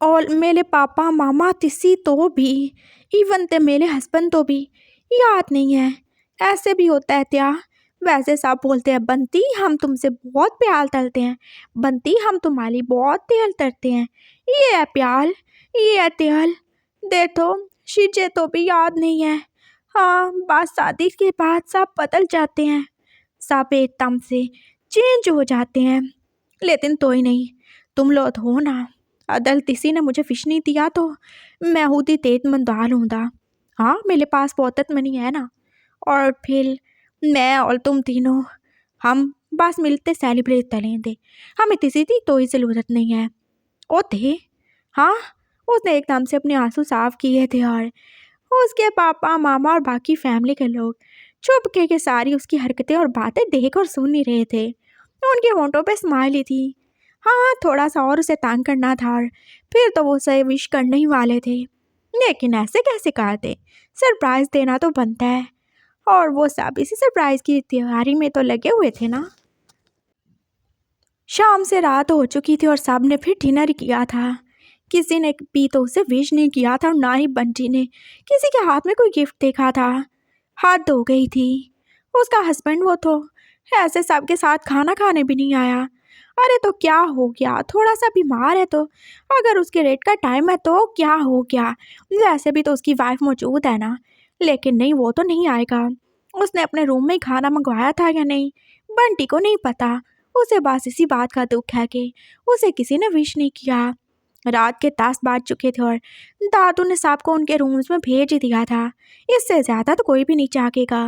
और मेरे पापा मामा तिसी तो भी, इवन ते मेरे हस्बैंड तो भी याद नहीं है। ऐसे भी होता है क्या? वैसे सब बोलते हैं बंटी हम तुमसे बहुत प्यार करते हैं, बंटी हम तुम्हारी बहुत तेल करते हैं। ये है प्यार, ये है तेल। देखो शीजे तो भी याद नहीं है। हाँ बात शादी के बाद सब बदल जाते हैं, सब एकदम से चेंज हो जाते हैं। लेकिन तो ही नहीं, तुम लोग हो ना, अदल किसी ने मुझे फिश नहीं दिया तो मैं खुद ही तेज मंदार हूँगा। हाँ मेरे पास बहुत मनी है ना, और फिर मैं और तुम तीनों हम बस मिलते सेलिब्रेट करेंगे। हमें किसी की कोई ज़रूरत नहीं है। ओ थे, हाँ उसने एकदम से अपने आंसू साफ किए थे और उसके पापा मामा और बाकी फैमिली के लोग चुपके के सारी उसकी हरकतें और बातें देख और सुन ही रहे थे। उनके होंठों पे स्माइल ही थी। हाँ थोड़ा सा और उसे तंग करना था और फिर तो वो उसे विश करने ही वाले थे, लेकिन ऐसे कैसे करते? सरप्राइज देना तो बनता है, और वो सब इसी सरप्राइज की तैयारी में तो लगे हुए थे ना। शाम से रात हो चुकी थी और सब ने फिर डिनर किया था। किसी ने भी तो उसे विश नहीं किया था और ना ही बंटी ने किसी के हाथ में कोई गिफ्ट देखा था। हाथ धो गई थी। उसका हस्बैंड वो तो ऐसे सबके साथ खाना खाने भी नहीं आया। अरे तो क्या हो गया, थोड़ा सा बीमार है तो, अगर उसके रेट का टाइम है तो क्या हो गया, वैसे भी तो उसकी वाइफ मौजूद है ना। लेकिन नहीं, वो तो नहीं आएगा। उसने अपने रूम में ही खाना मंगवाया था या नहीं, बंटी को नहीं पता। उसे बस इसी बात का दुख है कि उसे किसी ने विश नहीं किया। रात के 10 बाज चुके थे और दादू ने सबको उनके रूम्स में भेज ही दिया था। इससे ज़्यादा तो कोई भी नहीं चाहेगा।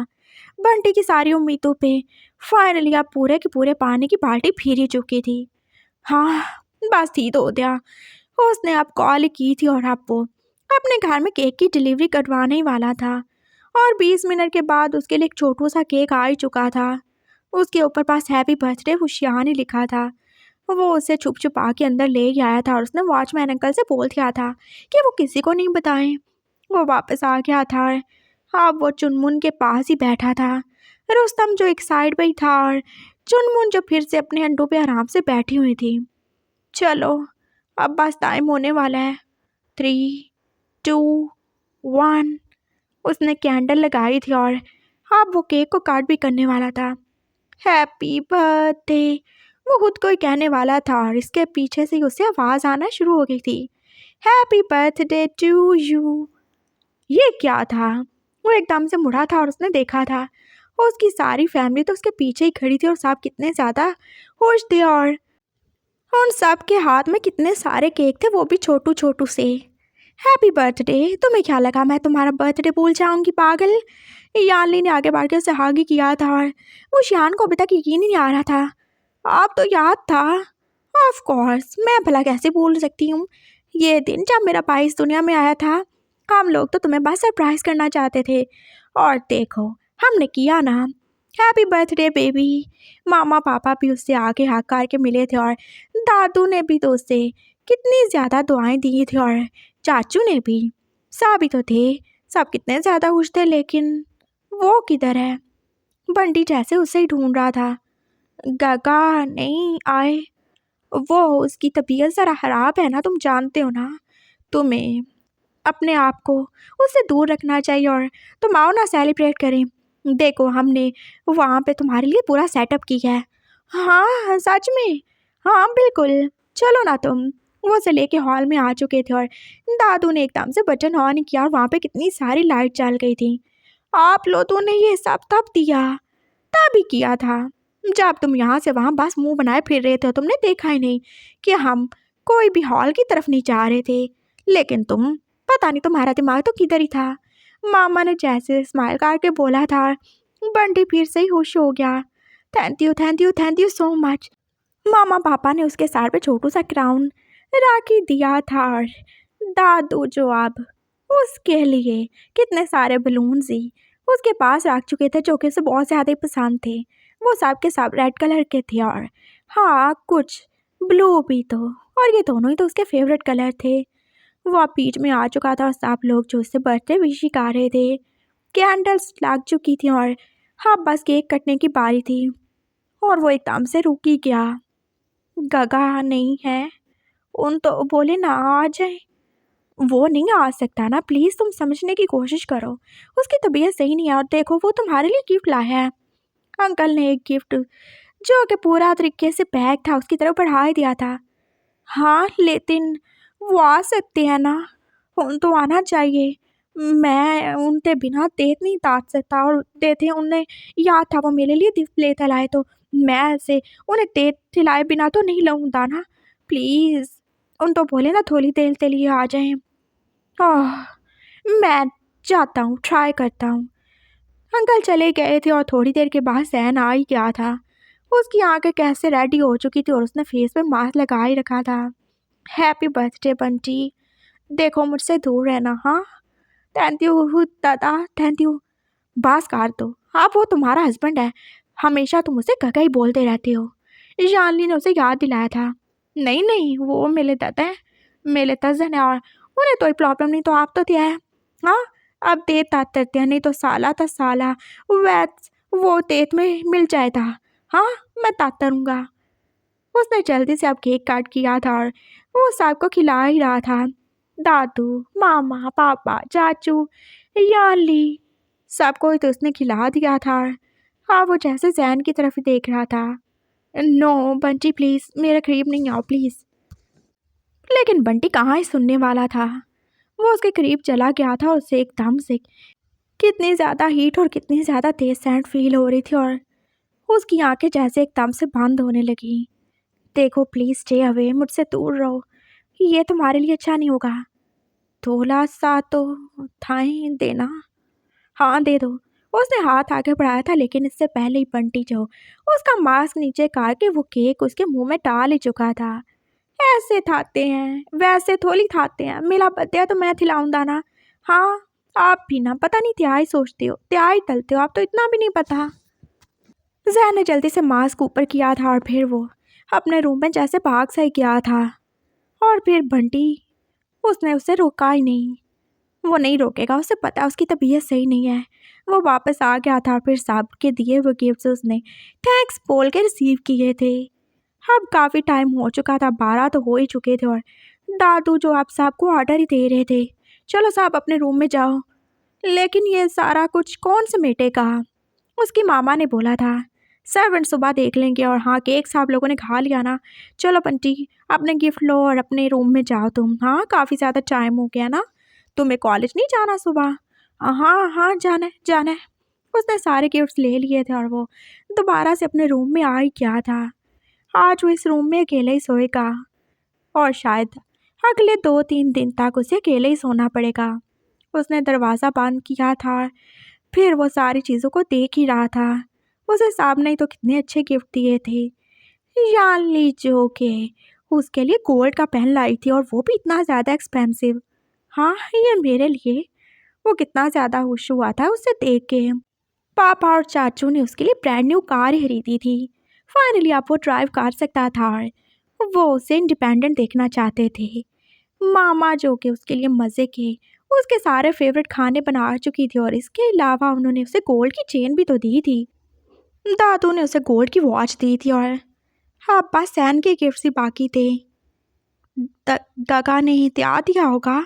बंटी की सारी उम्मीदों पे फाइनली अब पूरे के पूरे पानी की बाल्टी फिर ही चुकी थी। हाँ बस थी तो दिया। उसने अब कॉल की थी और अब वो अपने घर में केक की डिलीवरी करवाने ही वाला था, और 20 मिनट के बाद उसके लिए एक छोटू सा केक आ ही चुका था। उसके ऊपर पास हैप्पी बर्थडे खुशियान ही लिखा था। वो उसे छुप छुपा के अंदर ले गया था और उसने वॉचमैन अंकल से बोल दिया था कि वो किसी को नहीं बताएं। वो वापस आ गया था। अब वो चुनमुन के पास ही बैठा था। रुस्तम जो एक साइड पे ही था और चुनमुन जो फिर से अपने अंडों पे आराम से बैठी हुई थी। चलो अब बस टाइम होने वाला है। 3, 2, 1। उसने कैंडल लगाई थी और अब वो केक को काट भी करने वाला था। हैप्पी बर्थडे, वो खुद को ही कहने वाला था और इसके पीछे से ही उसे आवाज़ आना शुरू हो गई थी। Happy birthday to you. ये क्या था? वो एकदम से मुड़ा था और उसने देखा था उसकी सारी फैमिली तो उसके पीछे ही खड़ी थी और सब कितने ज़्यादा खुश थे, और उन सब के हाथ में कितने सारे केक थे, वो भी छोटू छोटू से। हैप्पी बर्थडे, तुम्हें क्या लगा मैं तुम्हारा बर्थडे भूल जाऊंगी पागल? यानली ने आगे बढ़ के उसे हागी किया था और वो शियान को अभी तक यकीन ही नहीं आ रहा था। अब तो याद था। ऑफ कोर्स, मैं भला कैसे भूल सकती हूँ ये दिन जब मेरा भाई इस दुनिया में आया था। हम लोग तो तुम्हें बस सरप्राइज करना चाहते थे, और देखो हमने किया ना। Happy birthday baby. मामा पापा भी उससे आगे हाथ करके मिले थे और दादू ने भी तो उससे कितनी ज़्यादा दुआएं दी थी, और चाचू ने भी। सभी तो थे, सब कितने ज़्यादा खुश थे, लेकिन वो किधर है? बंटी जैसे उसे ही ढूंढ रहा था। गगा नहीं आए। वो उसकी तबीयत ज़रा ख़राब है ना, तुम जानते हो ना। तुम्हें अपने आप को उससे दूर रखना चाहिए, और तुम आओ ना सेलिब्रेट करें। देखो हमने वहाँ पे तुम्हारे लिए पूरा सेटअप किया है। हाँ सच में, हाँ बिल्कुल, चलो ना तुम। वो उसे लेके हॉल में आ चुके थे और दादू ने एकदम से बटन ऑन किया और वहाँ पे कितनी सारी लाइट जल गई थी। आप लोगों ने ये सब तब दिया, तभी किया था जब तुम यहाँ से वहाँ बस मुंह बनाए फिर रहे थे। तुमने देखा ही नहीं कि हम कोई भी हॉल की तरफ नहीं जा रहे थे, लेकिन तुम, पता नहीं तुम्हारा दिमाग तो किधर ही था। मामा ने जैसे स्माइल करके बोला था, बंटी फिर से ही खुश हो गया। Thank you thank you thank you so much. मामा पापा ने उसके सर पे छोटू सा क्राउन राखी दिया था और दादू जो अब उसके लिए कितने सारे बलून्स ही उसके पास रख चुके थे, जो कि उसे बहुत ज़्यादा ही पसंद थे। वो सब के सब रेड कलर के थे और हाँ कुछ ब्लू भी तो, और ये दोनों ही तो उसके फेवरेट कलर थे। वो अब बीच में आ चुका था और सब लोग जो उससे बर्थडे विश ही कर रहे थे। कैंडल्स लग चुकी थी और हाँ बस केक कटने की बारी थी, और वो एकदम से रुक ही गया। गगा नहीं है। उन तो बोले ना आ जाए। वो नहीं आ सकता ना, प्लीज़ तुम समझने की कोशिश करो। उसकी तबीयत सही नहीं है और देखो वो तुम्हारे लिए गिफ्ट लाया है। अंकल ने एक गिफ्ट जो कि पूरा तरीके से पैक था उसकी तरफ बढ़ा ही दिया था। हाँ लेकिन वो आ सकते हैं ना, उन तो आना चाहिए। मैं उनके बिना देख नहीं ताक सकता और देते उन्हें याद था वो मेरे लिए गिफ्ट लेकर लाए, तो मैं ऐसे उन्हें देख खिलाए बिना तो नहीं लूँगा ना, प्लीज़। उन तो बोले ना थोड़ी देर के लिए आ जाएं। आह, मैं जाता हूँ, ट्राई करता हूँ। अंकल चले गए थे और थोड़ी देर के बाद सहन आ ही गया था। उसकी आंखें कैसे रेडी हो चुकी थी और उसने फेस पे मास्क लगा ही रखा था। हैप्पी बर्थडे बंटी, देखो मुझसे दूर रहना। हाँ थैंक यू दादा, थैंक यू। बस कर दो, आप वो तुम्हारा हस्बैंड है, हमेशा तुम उसे काका ही बोलते रहते हो। जानली ने उसे याद दिलाया था। नहीं नहीं वो मेरे दादा हैं, मेरे कज़न है और उन्हें कोई प्रॉब्लम नहीं, तो आप तो क्या है। हाँ अब देर तात करते हैं, नहीं तो साला था साला वैस वो तेत में मिल जाएगा। हाँ मैं तात करूँगा। उसने जल्दी से अब केक काट किया था और वो सबको खिला ही रहा था। दादू, मामा, पापा, चाचू, याली सबको ही तो उसने खिला दिया था। हाँ वो जैसे जैन की तरफ ही देख रहा था। नो बंटी प्लीज़ मेरे करीब नहीं आओ प्लीज़। लेकिन बंटी कहाँ ही सुनने वाला था। वो उसके करीब चला गया था और उसे एकदम से कितनी ज़्यादा हीट और कितनी ज़्यादा तेज सैंड फील हो रही थी और उसकी आंखें जैसे एकदम से बंद होने लगी। देखो प्लीज़ स्टे अवे, मुझसे दूर रहो, ये तुम्हारे लिए अच्छा नहीं होगा। थोड़ा सा तो थाई देना। हाँ दे दो। उसने हाथ आगे बढ़ाया था लेकिन इससे पहले ही बंटी जो उसका मास्क नीचे करके वो केक उसके मुंह में डाल ही चुका था। ऐसे खाते हैं वैसे थोड़ी खाते हैं, मेरा बर्थडे है तो मैं खिलाऊंगा ना। हाँ आप भी ना पता नहीं क्या ही सोचते हो, क्या ही तलते हो, आप तो इतना भी नहीं पता। जहन ने जल्दी से मास्क ऊपर किया था और फिर वो अपने रूम में जैसे भाग सा ही गया था। और फिर बंटी उसने उसे रोका ही नहीं। वो नहीं रोकेगा, उसे पता है उसकी तबीयत सही नहीं है। वो वापस आ गया था, फिर सब के दिए हुए गिफ्ट्स उसने थैंक्स बोल के रिसीव किए थे। अब काफ़ी टाइम हो चुका था, 12 तो हो ही चुके थे और दादू जो आप सबको ऑर्डर ही दे रहे थे, चलो साहब अपने रूम में जाओ। लेकिन ये सारा कुछ कौन समेटेगा, उसकी मामा ने बोला था। सर्वेंट सुबह देख लेंगे और हाँ केक साहब लोगों ने खा लिया ना, चलो बंटी अपने गिफ्ट लो और अपने रूम में जाओ तुम। हाँ काफ़ी ज़्यादा टाइम हो गया ना, तुम्हें कॉलेज नहीं जाना सुबह। हाँ हाँ जाना है जाना है। उसने सारे गिफ्ट्स ले लिए थे और वो दोबारा से अपने रूम में आ ही गया था। आज वो इस रूम में अकेले ही सोएगा और शायद अगले 2-3 दिन तक उसे अकेले ही सोना पड़ेगा। उसने दरवाज़ा बंद किया था, फिर वो सारी चीज़ों को देख ही रहा था। उसे साहब ने तो कितने अच्छे गिफ्ट दिए थे। याली जो के उसके लिए गोल्ड का पेन लाई थी और वो भी इतना ज़्यादा एक्सपेंसिव। हाँ ये मेरे लिए। वो कितना ज़्यादा खुश हुआ था उसे देख के। पापा और चाचू ने उसके लिए ब्रांड न्यू कार ही खरीदी थी। फाइनली अब वो ड्राइव कर सकता था और वो उसे इंडिपेंडेंट देखना चाहते थे। मामा जो कि उसके लिए मज़े के उसके सारे फेवरेट खाने बना चुकी थी और इसके अलावा उन्होंने उसे गोल्ड की चेन भी तो दी थी। दादू ने उसे गोल्ड की वॉच दी थी और हाँ बस सैन के गिफ्ट ही बाकी थे। दगा ने ही त्याग दिया होगा।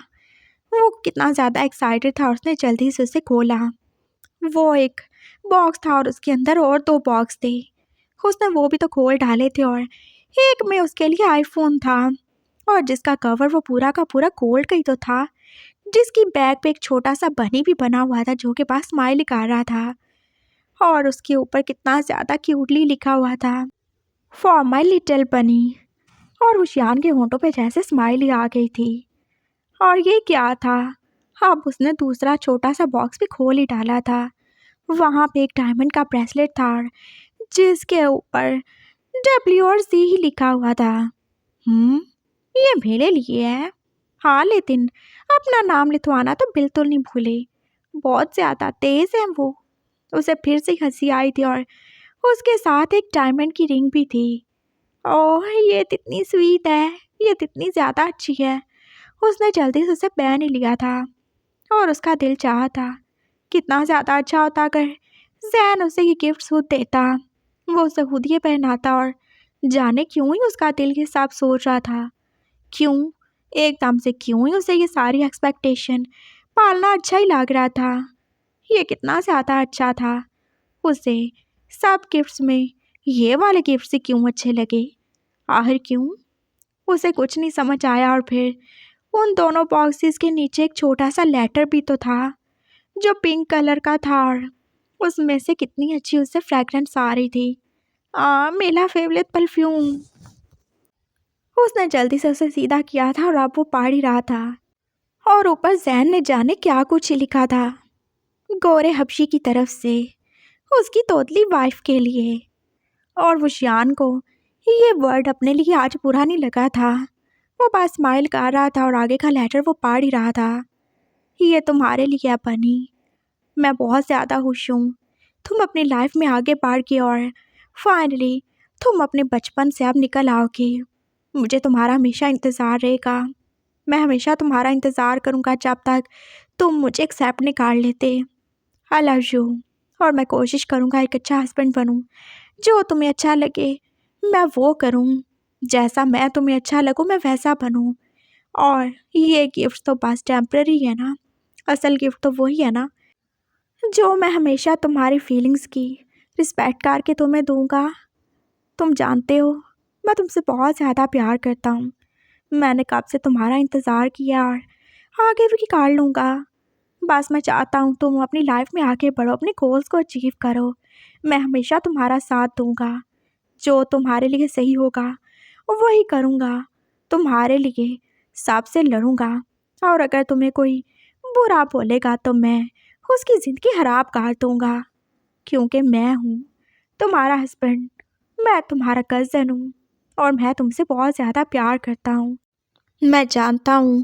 वो कितना ज़्यादा एक्साइटेड था और उसने जल्दी से उसे खोला। वो एक बॉक्स था और उसके अंदर और 2 बॉक्स थे। उसने वो भी तो खोल डाले थे और एक में उसके लिए आईफोन था और जिसका कवर वो पूरा का पूरा गोल्ड का ही तो था, जिसकी बैग पे एक छोटा सा बनी भी बना हुआ था जो के पास स्माइल कर रहा था और उसके ऊपर कितना ज़्यादा क्यूटली लिखा हुआ था फॉर माई लिटिल बनी। और उशियान के होंठों पे जैसे स्माइल ही आ गई थी। और ये क्या था, अब उसने दूसरा छोटा सा बॉक्स भी खोल ही डाला था। वहाँ पे एक डायमंड का ब्रेसलेट था और जिसके ऊपर डब्ल्यू और सी ही लिखा हुआ था। ये मेरे लिए है। हाँ लेकिन अपना नाम लिखवाना तो बिल्कुल नहीं भूले, बहुत ज़्यादा तेज़ है वो। उसे फिर से हंसी आई थी और उसके साथ एक डायमंड की रिंग भी थी। ओह ये कितनी स्वीट है, ये कितनी ज़्यादा अच्छी है। उसने जल्दी से उसे पहन ही लिया था और उसका दिल चाहा था कितना ज़्यादा अच्छा होता अगर जैन उसे ये गिफ्ट खुद देता, वो उसे खुद ये पहनाता। और जाने क्यों ही उसका दिल ये सब सोच रहा था क्यों एकदम से क्यों ही उसे ये सारी एक्सपेक्टेशन पालना अच्छा ही लग रहा था। ये कितना ज़्यादा अच्छा था। उसे सब गिफ्ट्स में ये वाले गिफ्ट से क्यों अच्छे लगे, आखिर क्यों? उसे कुछ नहीं समझ आया। और फिर उन दोनों बॉक्सेस के नीचे एक छोटा सा लेटर भी तो था जो पिंक कलर का था, और उसमें से कितनी अच्छी उससे फ्रेगरेंस आ रही थी। मेरा फेवरेट परफ्यूम। उसने जल्दी से उसे सीधा किया था और अब वो पढ़ ही रहा था। और ऊपर जैन ने जाने क्या कुछ लिखा था, गोरे हबशी की तरफ से उसकी तोतली वाइफ के लिए। और वो शियान को ये वर्ड अपने लिए आज बुरा नहीं लगा था। वो बस स्माइल कर रहा था और आगे का लेटर वो पढ़ ही रहा था। ये तुम्हारे लिए है बनी, मैं बहुत ज़्यादा खुश हूँ। तुम अपनी लाइफ में आगे बढ़ गए और फाइनली तुम अपने बचपन से अब निकल आओगे। मुझे तुम्हारा हमेशा इंतज़ार रहेगा। मैं हमेशा तुम्हारा इंतज़ार करूँगा जब तक तुम मुझे एक्सेप्ट नहीं कर लेते। I love you. और मैं कोशिश करूँगा एक अच्छा हस्बैंड बनूँ, जो तुम्हें अच्छा लगे मैं वो करूँ, जैसा मैं तुम्हें अच्छा लगूँ मैं वैसा बनूँ। और ये गिफ्ट तो बस टेम्पररी है ना, असल गिफ्ट तो वही है ना जो मैं हमेशा तुम्हारी फीलिंग्स की रिस्पेक्ट करके तुम्हें दूँगा। तुम जानते हो मैं तुमसे बहुत ज़्यादा प्यार करता हूँ। मैंने कब से तुम्हारा इंतज़ार किया और आगे भी कर लूँगा। बस मैं चाहता हूँ तुम अपनी लाइफ में आगे बढ़ो, अपने गोल्स को अचीव करो। मैं हमेशा तुम्हारा साथ दूँगा, जो तुम्हारे लिए सही होगा वही करूँगा। तुम्हारे लिए सबसे लड़ूँगा, और अगर तुम्हें कोई बुरा बोलेगा तो मैं उसकी ज़िंदगी खराब कर दूँगा, क्योंकि मैं हूँ तुम्हारा हस्बैंड, मैं तुम्हारा कज़न हूँ और मैं तुमसे बहुत ज़्यादा प्यार करता हूँ। मैं जानता हूँ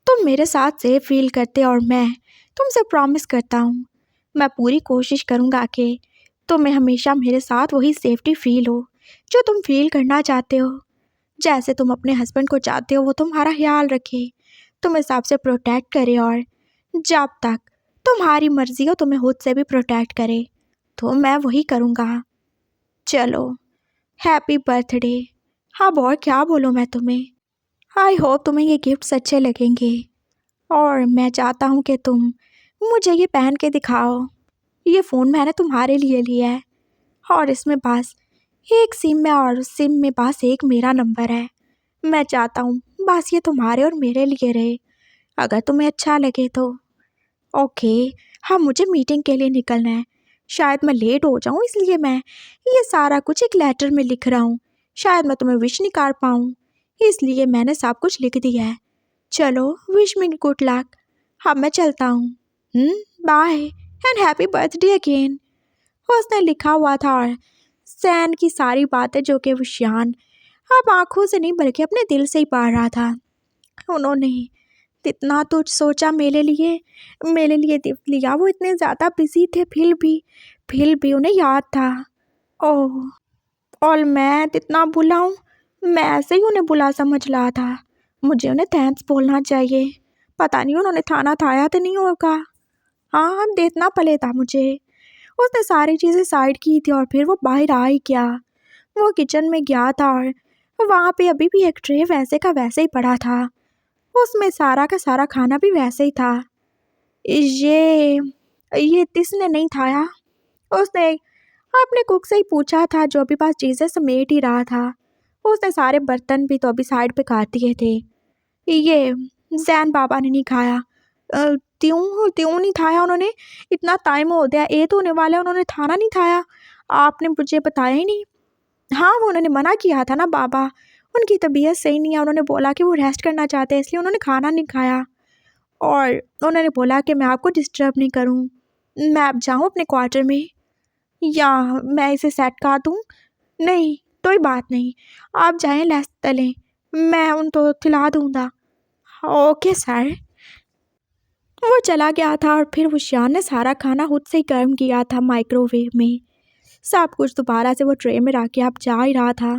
तुम मेरे साथ सेफ फील करते और मैं तुमसे प्रॉमिस करता हूँ मैं पूरी कोशिश करूँगा कि तुम्हें हमेशा मेरे साथ वही सेफ्टी फील हो जो तुम फील करना चाहते हो। जैसे तुम अपने हस्बैंड को चाहते हो वो तुम्हारा ख्याल रखे, तुम्हें सबसे प्रोटेक्ट करे, और जब तक तुम्हारी मर्ज़ी हो तुम्हें खुद से भी प्रोटेक्ट करे, तो मैं वही करूँगा। चलो हैप्पी बर्थडे। हाँ और क्या बोलूँ मैं तुम्हें। आई होप तुम्हें ये गिफ्ट्स अच्छे लगेंगे और मैं चाहता हूँ कि तुम मुझे ये पहन के दिखाओ। ये फ़ोन मैंने तुम्हारे लिए लिया है और इसमें बस एक सिम है और उस सिम में बस एक मेरा नंबर है। मैं चाहता हूँ बस ये तुम्हारे और मेरे लिए रहे, अगर तुम्हें अच्छा लगे तो। ओके, हाँ मुझे मीटिंग के लिए निकलना है, शायद मैं लेट हो जाऊँ, इसलिए मैं ये सारा कुछ एक लेटर में लिख रहा हूँ। शायद मैं तुम्हें विश नहीं कर पाऊँ, इसलिए मैंने सब कुछ लिख दिया है। चलो विश मी गुड लक। हाँ मैं चलता हूँ। Bye and happy birthday again. उसने लिखा हुआ था और सैन की सारी बातें जो कि वो शियान अब आंखों से नहीं बल्कि अपने दिल से ही पढ़ रहा था। उन्होंने इतना तो सोचा मेरे लिए गिफ्ट लिया, वो इतने ज़्यादा बिजी थे, फिर भी उन्हें याद था। ओह, और मैं इतना बुला हूँ, मैं ऐसे ही उन्हें बुला समझ रहा था। मुझे उन्हें थैंक्स बोलना चाहिए। पता नहीं उन्होंने खाना खाया तो नहीं होगा। हाँ देखना पड़ेगा मुझे। उसने सारी चीज़ें साइड की थी और फिर वो बाहर आ ही गया। वो किचन में गया था और वहाँ पे अभी भी एक ट्रे वैसे का वैसे ही पड़ा था, उसमें सारा का सारा खाना भी वैसे ही था। ये किसने नहीं खाया? उसने अपने कुक से ही पूछा था जो अभी पास चीज़ें समेट ही रहा था। उसने सारे बर्तन भी तो अभी साइड पे काट दिए थे। ये जैन बाबा ने नहीं खाया। त्यों नहीं खाया उन्होंने? इतना टाइम हो गया, ये तो होने वाला है, उन्होंने खाना नहीं खाया, आपने मुझे बताया ही नहीं। हाँ वो उन्होंने मना किया था ना बाबा, उनकी तबीयत सही नहीं है, उन्होंने बोला कि वो रेस्ट करना चाहते हैं इसलिए उन्होंने खाना नहीं खाया, और उन्होंने बोला कि मैं आपको डिस्टर्ब नहीं करूँ। मैं अब जाऊँ अपने क्वार्टर में या मैं इसे सेट कर दूँ? नहीं कोई बात नहीं, आप जाएं लेस तलें, मैं उनको खिला दूँगा। Okay sir. वो चला गया था और फिर हुशियान ने सारा खाना खुद से ही गर्म किया था माइक्रोवेव में। सब कुछ दोबारा से वो ट्रे में रख के अब जा ही रहा था।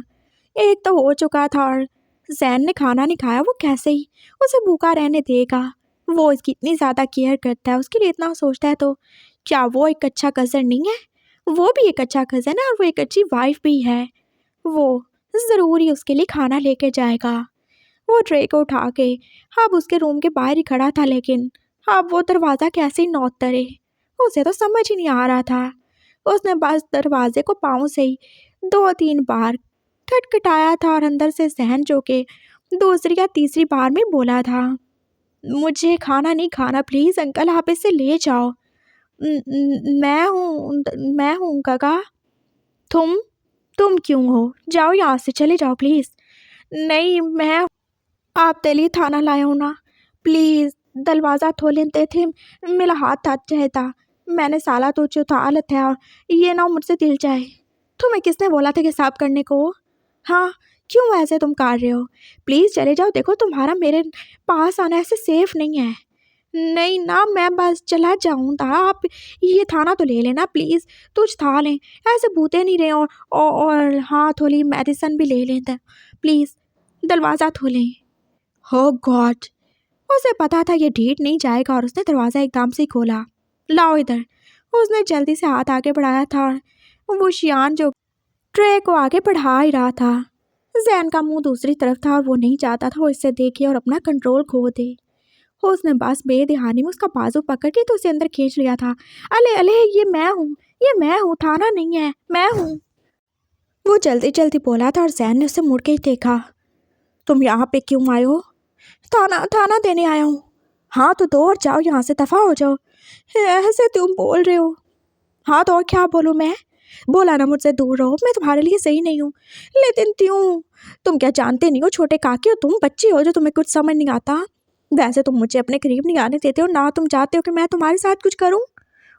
एक तो हो चुका था और जैन ने खाना नहीं खाया, वो कैसे ही उसे भूखा रहने देगा। वो इसकी इतनी ज़्यादा केयर करता है, उसके लिए इतना सोचता है, तो क्या वो एक अच्छा कज़न नहीं है? वो भी एक अच्छा कज़न है और वो एक अच्छी वाइफ भी है। वो ज़रूर ही उसके लिए खाना लेके जाएगा। वो ट्रे को उठा के अब उसके रूम के बाहर ही खड़ा था, लेकिन अब वो दरवाज़ा कैसे नॉक करे उसे तो समझ ही नहीं आ रहा था। उसने बस दरवाजे को पाँव से ही 2-3 बार खटखटाया था और अंदर से जहन जो के दूसरी या तीसरी बार में बोला था, मुझे खाना नहीं खाना, प्लीज़ अंकल आप इसे ले जाओ। मैं हूँ काका। तुम क्यों हो? जाओ यहाँ से, चले जाओ प्लीज़। नहीं मैं आप तेली थाना लाया हूँ ना, प्लीज़ दरवाज़ा खोलें थे, मेरा हाथ था चाहता, मैंने साला तो चौथालत है और ये ना मुझसे दिल जाए। तुम्हें किसने बोला था कि साफ करने को? हाँ क्यों ऐसे तुम कर रहे हो? प्लीज़ चले जाओ, देखो तुम्हारा मेरे पास आना ऐसे सेफ नहीं है। नहीं ना मैं बस चला जाऊँ था, आप ये थाना तो ले लेना प्लीज़, तुझ था लें, ऐसे भूते नहीं रहे और हाँ थोड़ी मेडिसिन भी ले लें प्लीज़, दरवाज़ा खोलें। हो गॉड, उसे पता था ये ढीठ नहीं जाएगा और उसने दरवाज़ा एकदम से खोला। लाओ इधर। उसने जल्दी से हाथ आगे बढ़ाया था और वो शियान जो ट्रे को आगे बढ़ा ही रहा था, जैन का मुंह दूसरी तरफ था और वो नहीं चाहता था वो इससे देखे और अपना कंट्रोल खो दे। उसने बस बेदहानी में उसका बाजू पकड़ के तो उसे अंदर खींच लिया था। अले अले ये मैं हूँ, थाना नहीं है, मैं हूँ। वो जल्दी जल्दी बोला था और जैन ने उसे मुड़ के ही देखा। तुम यहाँ पे क्यों आए हो? थाना देने आया हूँ। हाँ तो दो और जाओ यहाँ से, दफ़ा हो जाओ। ऐसे तुम बोल रहे हो? हाँ तो और क्या बोलूँ मैं? बोला ना मुझसे दूर रहो, मैं तुम्हारे लिए सही नहीं हूँ। लेकिन क्यों? तुम क्या जानते नहीं हो छोटे काके हो, तुम बच्ची हो जो तुम्हें कुछ समझ नहीं आता। वैसे तुम मुझे अपने करीब नहीं आने देते हो ना, तुम चाहते हो कि मैं तुम्हारे साथ कुछ करूँ।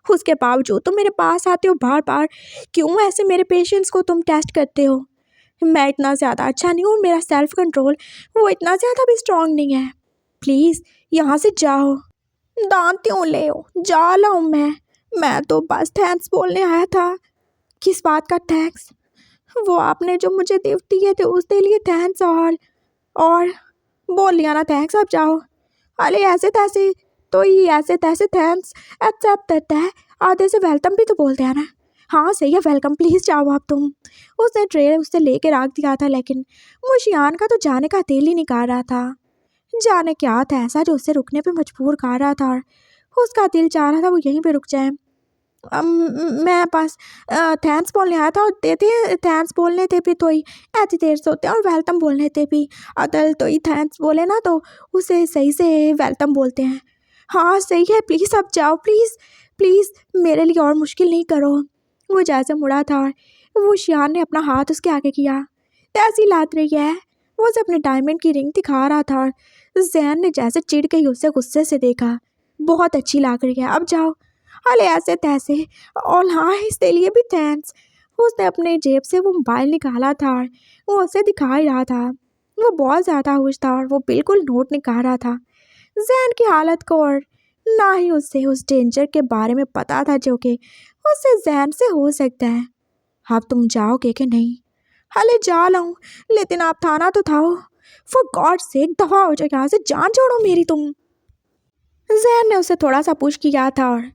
उसके बावजूद तुम मेरे पास आते हो बार बार। क्यों ऐसे मेरे पेशेंस को तुम टेस्ट करते हो? मैं इतना ज़्यादा अच्छा नहीं हूँ, मेरा सेल्फ कंट्रोल वो इतना ज़्यादा भी स्ट्रांग नहीं है। प्लीज़ यहाँ से जाओ। दांत क्यों ले हो? जा लाऊँ मैं तो बस थैंक्स बोलने आया था। किस बात का थैंक्स? वो आपने जो मुझे गिफ्ट दिए थे उसके लिए थैंक्स। और बोल लिया ना थैंक्स, अब जाओ। अरे ऐसे तैसे तो ये ऐसे तैसे थैंक्स एक्सेप्ट करता है, आधे से वेलकम भी तो बोलते हैं ना। हाँ सही है, वेलकम, प्लीज़ जाओ आप तुम। उसने ट्रे उससे लेके रख दिया था, लेकिन मुशियान का तो जाने का दिल ही नहीं कर रहा था। जाने क्या था ऐसा जो उससे रुकने पे मजबूर कर रहा था, और उसका दिल चाह रहा था वो यहीं पे रुक जाए। मैं बस थैंक्स बोलने आया था और देते थैंक्स बोलने थे भी तो ही ऐसी देर से होते हैं, और वेलकम बोलने थे भी अदल तो ही थैंक्स बोले ना तो उसे सही से वेलकम बोलते हैं। हाँ सही है, प्लीज़ अब जाओ, प्लीज़ प्लीज़ मेरे लिए और मुश्किल नहीं करो। वो जैसे मुड़ा था और वो शियान ने अपना हाथ उसके आगे किया। ऐसी लात रही है। वो उसे अपने डायमंड की रिंग दिखा रहा था और जैन ने जैसे चिढ़ के ही उसे गुस्से से देखा। बहुत अच्छी लग रही है, अब जाओ। अरे ऐसे तैसे, और हाँ इसके लिए भी थैंक्स। उसने अपने जेब से वो मोबाइल निकाला था और वो उसे दिखा ही रहा था। वो बहुत ज़्यादा खुश था और वो बिल्कुल नोट नहीं कर रहा था जैन की हालत को, और ना ही उसे उस डेंजर के बारे में पता था जो कि उससे जैन से हो सकता है। अब तुम जाओगे कि नहीं? हले जा लाऊं, लेकिन आप थाना तो था। फॉर गॉड से एक दफ़ा हो जाए यहाँ से, जान छोड़ो मेरी तुम। जैन ने उसे थोड़ा सा पुश किया था और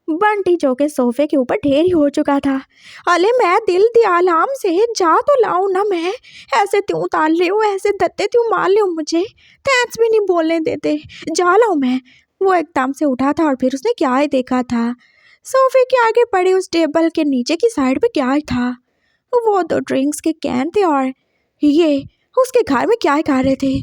बंटी जो के सोफे के ऊपर ढेर ही हो चुका था। अले मैं दिल दियालाम से जा तो लाऊं ना मैं, ऐसे क्यों ताल रहे हो, ऐसे दत्ते क्यों मार रहे हो मुझे? थैंक्स भी नहीं बोलने देते, जा लाऊं मैं। वो एकदम से उठा था और फिर उसने क्या ही देखा था, सोफे के आगे पड़े उस टेबल के नीचे की साइड पे क्या ही था। वो 2 ड्रिंक्स के कैन थे और ये उसके घर में क्या ही खा रहे थे।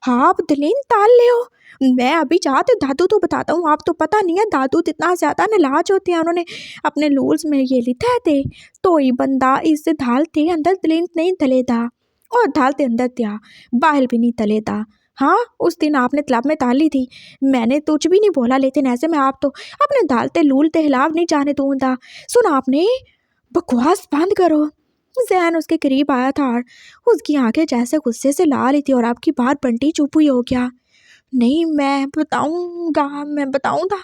हाँ आप दिलीन ताल ले हो। मैं अभी चाहते दादू तो बताता हूँ, आप तो पता नहीं है दादू इतना ज़्यादा नालाज होते हैं, उन्होंने अपने रूल्स में ये लिखा थे तो ये बंदा इससे ढालते अंदर दिलीन नहीं तले था और ढालते अंदर था बाहर भी नहीं तले था। हाँ उस दिन आपने क्लब में ताल ली थी, मैंने कुछ भी नहीं बोला, लेकिन ऐसे में आप तो अपने डालते लूलते हिलाव नहीं जाने दूंगा। सुना आपने, बकवास बंद करो। जैन उसके करीब आया था और उसकी आंखें जैसे गुस्से से लाल ही थी और आपकी बात बंटी चुप हुई हो गया। नहीं मैं बताऊंगा,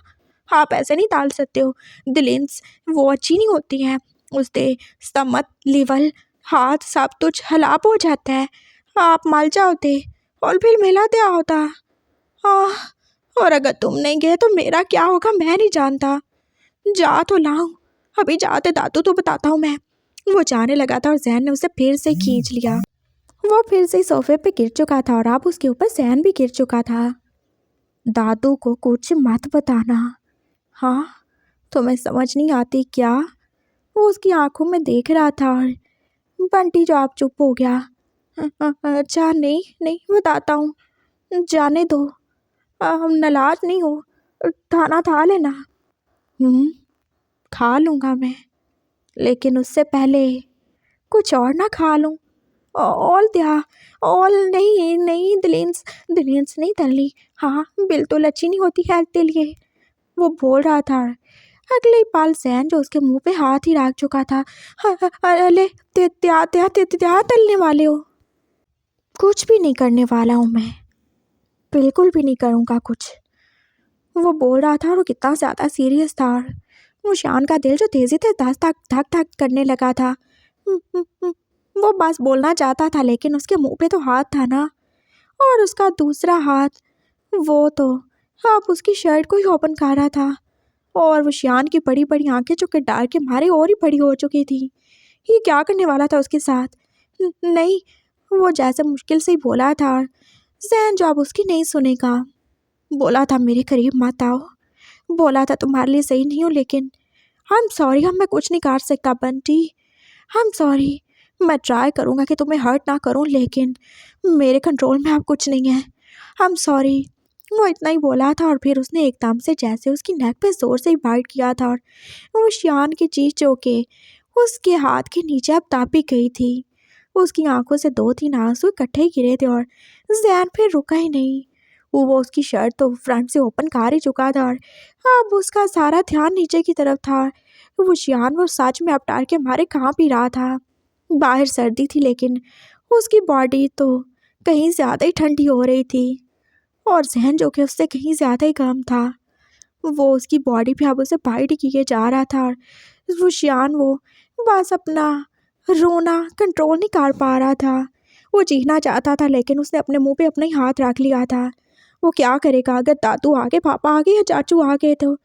आप ऐसे नहीं टाल सकते हो। दिलेंस वो अच्छी नहीं होती हैं, उससे स्टमक लेवल हाथ सब कुछ हलाप हो जाता है। आप मल जाओते और फिर मिला दिया होता। आह, और अगर तुम नहीं गए तो मेरा क्या होगा मैं नहीं जानता। जा तो लाऊं, अभी जाते दादू तो बताता हूँ मैं। वो जाने लगा था और जैन ने उसे फिर से खींच लिया। वो फिर से सोफे पे गिर चुका था और अब उसके ऊपर जैन भी गिर चुका था। दादू को कुछ मत बताना। हाँ, तुम्हें समझ नहीं आती क्या? वो उसकी आंखों में देख रहा था और बंटी जो आप चुप हो गया। अच्छा नहीं नहीं बताता हूँ, जाने दो। नाराज नहीं हो, खाना खा लेना। खा लूँगा मैं, लेकिन उससे पहले कुछ और ना खा लूँ। ऑल दिया, ऑल नहीं नहीं, दिलेंस दिलेंस नहीं तली। हाँ, बिल्कुल अच्छी नहीं होती हेल्थ के लिए, वो बोल रहा था। अगले ही पल जैन जो उसके मुंह पे हाथ ही रख चुका था। अरे त्या तलने वाले हो? कुछ भी नहीं करने वाला हूँ मैं, बिल्कुल भी नहीं करूँगा कुछ, वो बोल रहा था। और वो कितना ज़्यादा सीरियस था। और मुशान का दिल जो तेज़ी से धक धक धक धक करने लगा था। वो बस बोलना चाहता था, लेकिन उसके मुंह पे तो हाथ था ना, और उसका दूसरा हाथ वो तो अब उसकी शर्ट को ही ओपन कर रहा था। और वो शियान की बड़ी बड़ी आंखें जो कि डर के मारे और ही बड़ी हो चुकी थी। ये क्या करने वाला था उसके साथ? नहीं, वो जैसे मुश्किल से ही बोला था। जैन जो अब उसकी नहीं सुनेगा, बोला था मेरे करीब मत आओ, बोला था तुम्हारे लिए सही नहीं हो, लेकिन आई एम सॉरी, हम मैं कुछ नहीं कर सकता बंटी, आई एम सॉरी। मैं ट्राई करूँगा कि तुम्हें हर्ट ना करूँ, लेकिन मेरे कंट्रोल में अब कुछ नहीं है, आई एम सॉरी। वो इतना ही बोला था और फिर उसने एकदम से जैसे उसकी नेक पे जोर से ही बाइट किया था। और वो शियान की चीज जो के उसके हाथ के नीचे अब तापी गई थी। उसकी आंखों से 2-3 आंसू इकट्ठे ही गिरे थे और जैन फिर रुका ही नहीं। वो उसकी शर्ट तो फ्रंट से ओपन कर ही चुका था और अब उसका सारा ध्यान नीचे की तरफ था। वो शियान वो सच में अब डर के मारे कांप ही रहा था। बाहर सर्दी थी, लेकिन उसकी बॉडी तो कहीं ज़्यादा ही ठंडी हो रही थी और जहन जो कि उससे कहीं ज़्यादा ही गर्म था। वो उसकी बॉडी पे अब उसे बाइट किए जा रहा था और वो शियान वो बस अपना रोना कंट्रोल नहीं कर पा रहा था। वो चीखना चाहता था, लेकिन उसने अपने मुंह पे अपना ही हाथ रख लिया था। वो क्या करेगा अगर दादू आ गए, पापा आ गए या चाचू आ गए तो?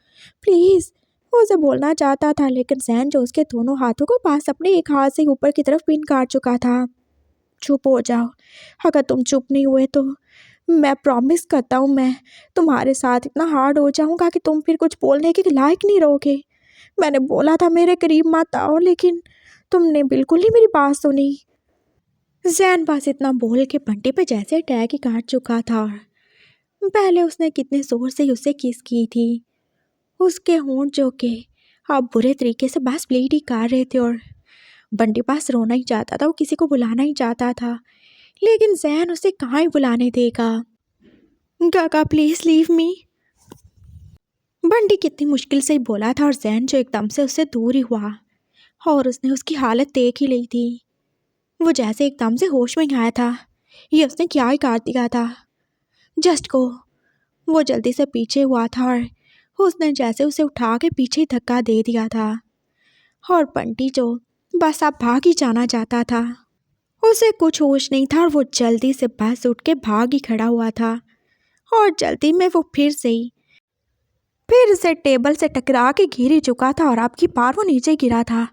प्लीज़, वो उसे बोलना चाहता था, लेकिन जहन जो उसके दोनों हाथों को पास अपने एक हाथ से ऊपर की तरफ पिन काट चुका था। चुप हो जाओ, अगर तुम चुप नहीं हुए तो मैं प्रॉमिस करता हूँ मैं तुम्हारे साथ इतना हार्ड हो जाऊँगा कि तुम फिर कुछ बोलने के लायक नहीं रहोगे। मैंने बोला था मेरे करीब मत आओ, लेकिन तुमने बिल्कुल ही मेरी बात सुनी। जैन बस इतना बोल के बंटी पे जैसे अटैक ही काट चुका था। पहले उसने कितने जोर से उससे किस की थी, उसके होंठ जो के अब बुरे तरीके से बस ब्लीड ही कर रहे थे। और बंटी पास रोना ही चाहता था, वो किसी को बुलाना ही चाहता था, लेकिन जैन उसे कहाँ ही बुलाने देगा। काका प्लीज़ लीव मी, बंटी कितनी मुश्किल से ही बोला था। और जैन जो एकदम से उससे दूर ही हुआ और उसने उसकी हालत देख ही ली थी। वो जैसे एकदम से होश में आया था, ये उसने क्या ही काट दिया था। जस्ट को वो जल्दी से पीछे हुआ था और उसने जैसे उसे उठा के पीछे ही धक्का दे दिया था। और बंटी जो बस अब भाग ही जाना चाहता था, उसे कुछ होश नहीं था और वो जल्दी से बस उठ के भाग ही खड़ा हुआ था। और जल्दी में वो फिर से टेबल से टकरा के गिर ही चुका था और आपकी बार वो नीचे गिरा था।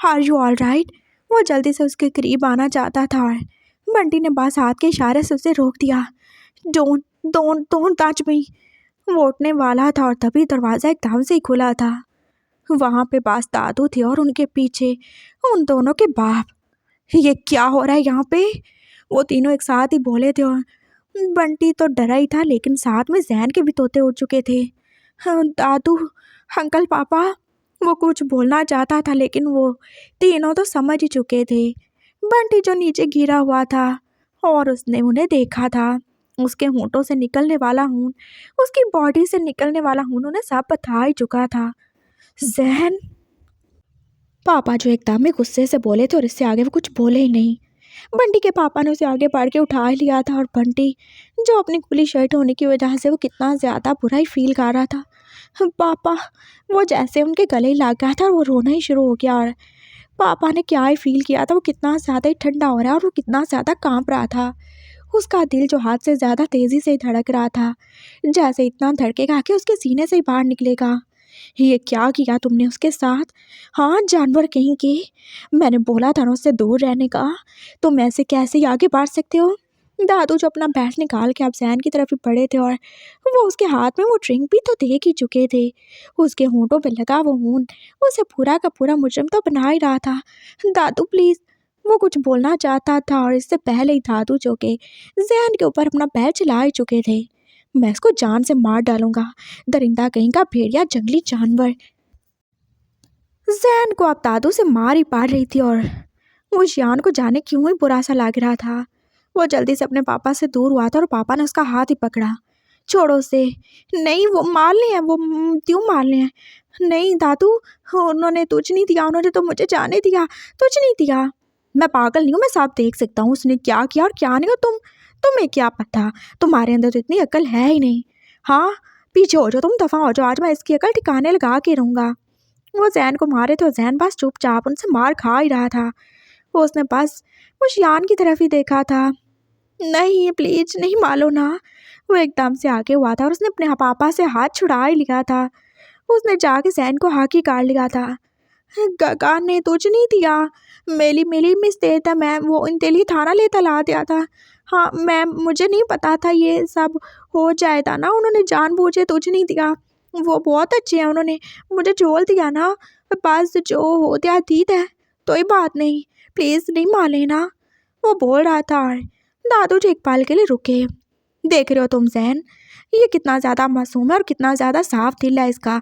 Are you all right? वो जल्दी से उसके करीब आना चाहता था और बंटी ने बस हाथ के इशारे से उसे रोक दिया। Don't don't don't touch me, वो उठने वाला था और तभी दरवाज़ा एकदम से ही खुला था। वहाँ पे बस दादू थे और उनके पीछे उन दोनों के बाप। ये क्या हो रहा है यहाँ पे? वो तीनों एक साथ ही बोले थे और बंटी तो डरा ही था, लेकिन साथ में जैन के भी तोते उड़ चुके थे। दादू, अंकल, पापा, वो कुछ बोलना चाहता था, लेकिन वो तीनों तो समझ ही चुके थे। बंटी जो नीचे गिरा हुआ था और उसने उन्हें देखा था, उसके होंठों से निकलने वाला खून, उसकी बॉडी से निकलने वाला खून उन्हें सब बता ही चुका था। जहन, पापा जो एकदम में गुस्से से बोले थे और इससे आगे वो कुछ बोले ही नहीं। बंटी के पापा ने उसे आगे बढ़ के उठा लिया था और बंटी जो अपनी खुली शर्ट होने की वजह से वो कितना ज़्यादा बुरा ही फील कर रहा था। पापा, वो जैसे उनके गले ही लग गया था और वो रोना ही शुरू हो गया। और पापा ने क्या ही फील किया था, वो कितना ज़्यादा ही ठंडा हो रहा है और वो कितना ज़्यादा कांप रहा था। उसका दिल जो हाथ से ज़्यादा तेज़ी से धड़क रहा था, जैसे इतना धड़केगा कि उसके सीने से ही बाहर निकलेगा। ये क्या किया तुमने उसके साथ? हाँ जानवर कहीं के। मैंने बोला था ना उससे दूर रहने का। तुम ऐसे कैसे ही आगे बढ़ सकते हो? दादू जो अपना बैट निकाल के अब जैन की तरफ ही पड़े थे, और वो उसके हाथ में वो ड्रिंक भी तो देख ही चुके थे। उसके होंठों पे लगा वो खून उसे पूरा का पूरा मुजरिम तो बना ही रहा था। दादू प्लीज़। वो कुछ बोलना चाहता था और इससे पहले ही दादू जो के जैन के ऊपर अपना पैर चला ही चुके थे। मैं इसको जान से मार डालूंगा, दरिंदा कहीं का, भेड़िया, जंगली जानवर। जैन को अब दादू से मार ही पा रही थी, और वो जियान को जाने क्यों ही बुरा सा लग रहा था। वो जल्दी से अपने पापा से दूर हुआ था और पापा ने उसका हाथ ही पकड़ा। छोड़ो उसे। नहीं, वो मार लिए हैं, वो क्यों मार लिए हैं? नहीं दादू, उन्होंने तुझ नहीं दिया, उन्होंने तो मुझे जाने दिया, तुझ नहीं दिया। मैं पागल नहीं हूँ, मैं सब देख सकता हूँ उसने क्या किया और क्या नहीं। और तुम्हें क्या पता? तुम्हारे अंदर तो इतनी अकल है ही नहीं। हाँ, पीछे हो जाओ, तुम दफा हो जाओ, आज मैं इसकी अकल ठिकाने लगा के रहूँगा। वो जैन को मारे थे और जैन बस चुपचाप उनसे मार खा ही रहा था। वो उसने बस वो शियान की तरफ ही देखा था। नहीं प्लीज नहीं मारो ना। वो एकदम से आगे हुआ था और उसने अपने पापा से हाथ छुड़ा ही लिया था। उसने जाके जैन को हाथ ही काट लिया था। गगा ने तुझ नहीं दिया, मेरी मेरी मिस्टेक था, मैं वो इन तेली थाना लेता ला दिया था। हाँ मैं, मुझे नहीं पता था ये सब हो जाएगा ना, उन्होंने जानबूझे तुझ नहीं दिया। वो बहुत अच्छे हैं, उन्होंने मुझे झोल दिया ना, बस जो हो गया ठीक है, कोई बात नहीं, प्लीज़ नहीं मार लेना। वो बोल रहा था और दादू जी एक पल के लिए रुके। देख रहे हो तुम जैन, ये कितना ज़्यादा मासूम है और कितना ज़्यादा साफ दिल है इसका।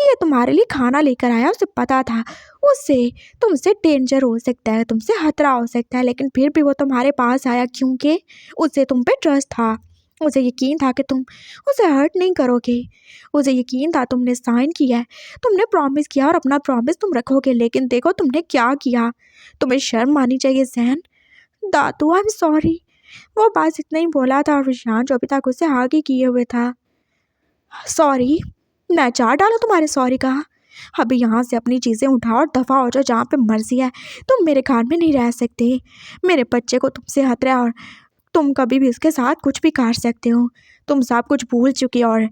ये तुम्हारे लिए खाना लेकर आया, उसे पता था उससे तुमसे डेंजर हो सकता है, तुमसे खतरा हो सकता है, लेकिन फिर भी वो तुम्हारे पास आया क्योंकि उसे तुम पे ट्रस्ट था। उसे यकीन था कि तुम उसे हर्ट नहीं करोगे। उसे यकीन था, तुमने साइन किया है, तुमने प्रॉमिस किया और अपना प्रॉमिस तुम रखोगे। लेकिन देखो तुमने क्या किया। तुम्हें शर्म आनी चाहिए जैन। दादू आई एम सॉरी। वो बस इतना ही बोला था और विशान जो अभी तक उसे आगे किए हुए था। सॉरी? मैं चार डालूं तुम्हारे सॉरी का? अभी यहाँ से अपनी चीज़ें उठाओ और दफ़ा हो जाओ जहाँ पे मर्जी है। तुम मेरे घर में नहीं रह सकते। मेरे बच्चे को तुमसे खतरा है और तुम कभी भी उसके साथ कुछ भी कर सकते हो। तुम सब कुछ भूल चुकी हो और